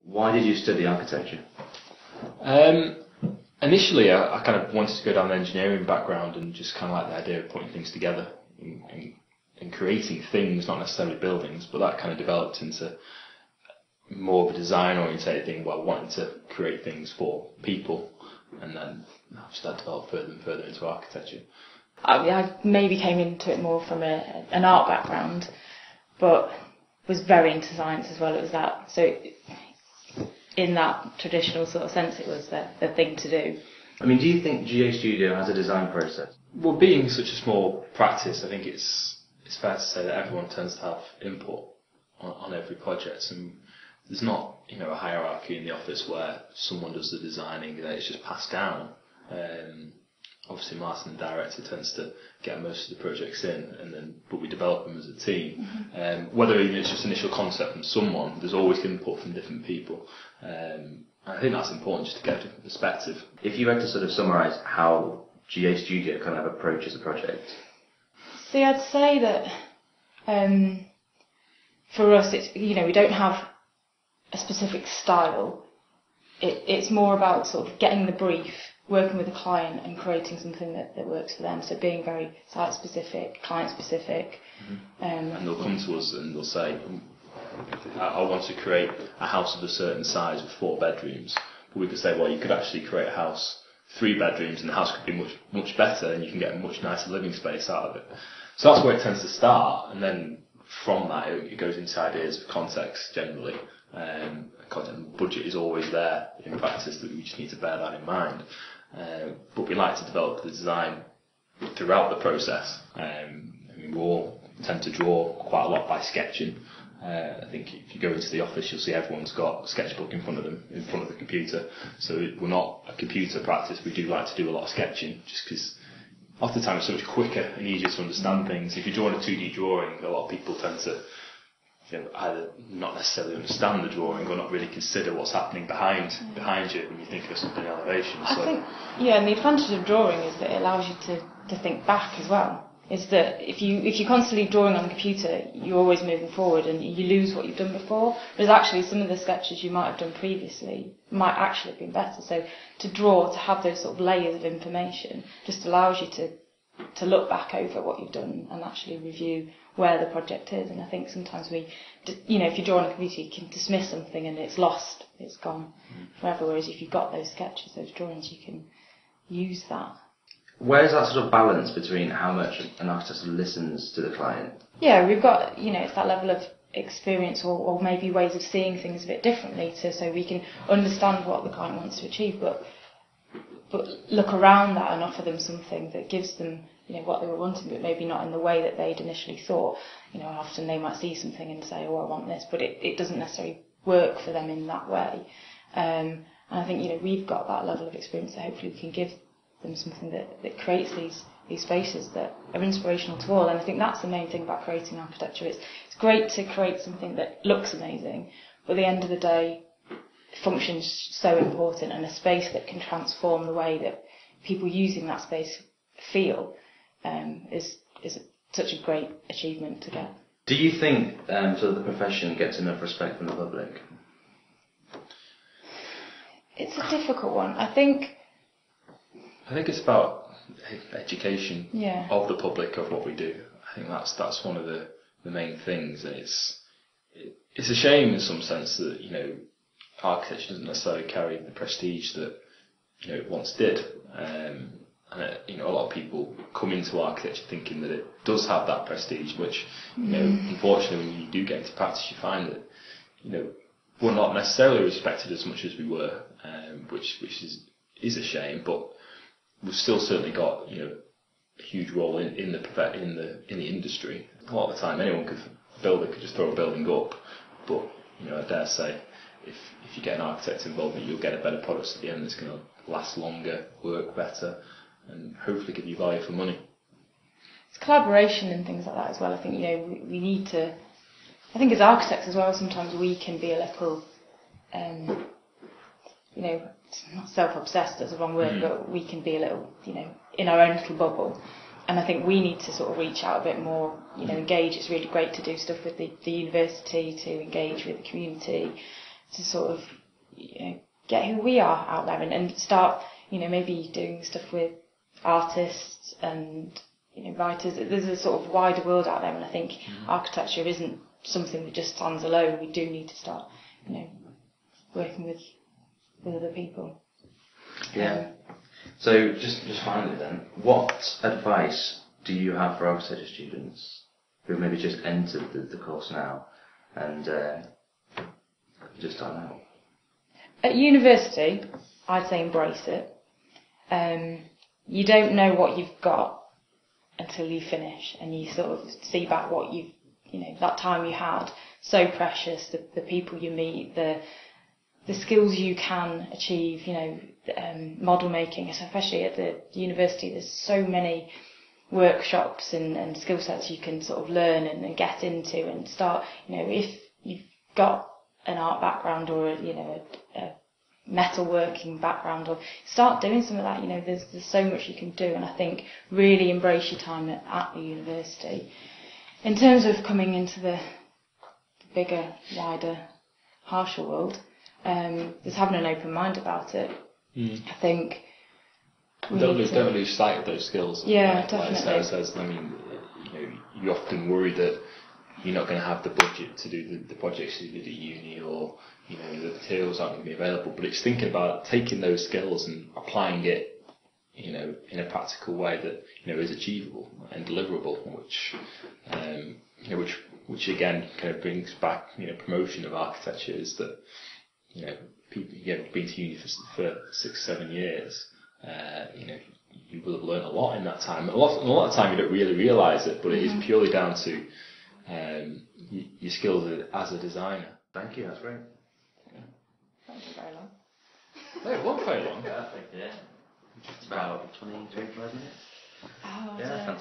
Why did you study architecture? Initially, I kind of wanted to go down the engineering background and just kind of like the idea of putting things together and creating things, not necessarily buildings, but that kind of developed into more of a design-oriented thing where I wanted to create things for people, and then obviously that developed further and further into architecture. I maybe came into it more from an art background, but was very into science as well. It was that, so in that traditional sort of sense, it was the thing to do. I mean, do you think GAStudio has a design process? Well, being such a small practice, I think it's fair to say that everyone tends to have input on every project, and there's not, a hierarchy in the office where someone does the designing and it's just passed down. Obviously, Martin, the director, tends to get most of the projects in, but we develop them as a team. Mm-hmm. Whether even it's just initial concept from someone, there's always input from different people. I think that's important just to get a different perspective. If you had to sort of summarise how GAStudio kind of approaches a project. See, I'd say that for us, it's we don't have a specific style. It's more about sort of getting the brief, working with the client and creating something that works for them. So being very site specific, client specific. Mm-hmm. And they'll come to us and they'll say, I want to create a house of a certain size with 4 bedrooms. But we could say, well, you could actually create a house 3 bedrooms, and the house could be much, much better, and you can get a much nicer living space out of it. So that's where it tends to start, and then from that it goes into ideas of context generally. Content budget is always there in practice, that we just need to bear that in mind. But we like to develop the design throughout the process. We all tend to draw quite a lot by sketching. I think if you go into the office, you'll see everyone's got a sketchbook in front of them, in front of the computer. So we're not a computer practice. We do like to do a lot of sketching, just because oftentimes it's so much quicker and easier to understand things. If you're drawing a 2D drawing, a lot of people tend to either not necessarily understand the drawing or not really consider what's happening behind you when you think of something in elevation. I think, and the advantage of drawing is that it allows you to think back as well. Is that if you're constantly drawing on the computer, you're always moving forward and you lose what you've done before. Whereas actually some of the sketches you might have done previously might actually have been better. So to draw, to have those sort of layers of information, just allows you to look back over what you've done and actually review where the project is. And I think sometimes if you draw on a computer, you can dismiss something and it's lost, it's gone forever. Whereas if you've got those sketches, those drawings, you can use that. Where's that sort of balance between how much an architect listens to the client? Yeah, we've got, it's that level of experience or maybe ways of seeing things a bit differently so we can understand what the client wants to achieve, but look around that and offer them something that gives them what they were wanting, but maybe not in the way that they'd initially thought. Often they might see something and say, oh, I want this, but it doesn't necessarily work for them in that way. And I think we've got that level of experience that hopefully we can give them something that creates these spaces that are inspirational to all. And I think that's the main thing about creating architecture. It's great to create something that looks amazing, but at the end of the day, function's so important, and a space that can transform the way that people using that space feel is such a great achievement to get. Do you think sort of the profession gets enough respect from the public? It's a difficult one. I think it's about education of the public of what we do. I think that's one of the main things, and it's a shame in some sense that architecture doesn't necessarily carry the prestige that it once did. And a lot of people come into architecture thinking that it does have that prestige, which unfortunately when you do get into practice you find that we're not necessarily respected as much as we were, which is a shame. But we've still certainly got a huge role in the industry. A lot of the time anyone could just throw a building up, but I dare say if you get an architect involved, you'll get a better product at the end that's going to last longer, work better, and hopefully give you value for money. It's collaboration and things like that as well. I think we need to. I think as architects as well, sometimes we can be a little, not self-obsessed, that's the wrong word, but we can be a little, in our own little bubble. And I think we need to sort of reach out a bit more, engage. It's really great to do stuff with the university, to engage with the community, to sort of get who we are out there and start maybe doing stuff with artists and writers. There's a sort of wider world out there, and I think architecture isn't something that just stands alone. We do need to start working with other people. Yeah. So just finally then, what advice do you have for architecture students who maybe just entered the course now and just don't know? At university, I'd say embrace it. You don't know what you've got until you finish, and you sort of see back what that time you had, so precious, the people you meet, the skills you can achieve, model making, especially at the university. There's so many workshops and skill sets you can sort of learn and get into and start, if you've got an art background or a metalworking background, or start doing some of that. There's so much you can do, and I think really embrace your time at the university. In terms of coming into the bigger, wider, harsher world, just having an open mind about it. I think don't lose sight of those skills. Yeah, definitely. Like Sarah says, you often worry that you're not going to have the budget to do the projects you did at uni, or the materials aren't going to be available. But it's thinking about taking those skills and applying it, in a practical way that is achievable and deliverable, which again kind of brings back promotion of architecture is that people been to uni for 6-7 years. You will have learned a lot in that time. A lot of the time you don't really realise it, but it is purely down to your skills as a designer. Thank you, that's great. That wasn't very long. No, it wasn't very long. Yeah, I think, it's about 20-25 minutes. Oh, Yeah, fantastic.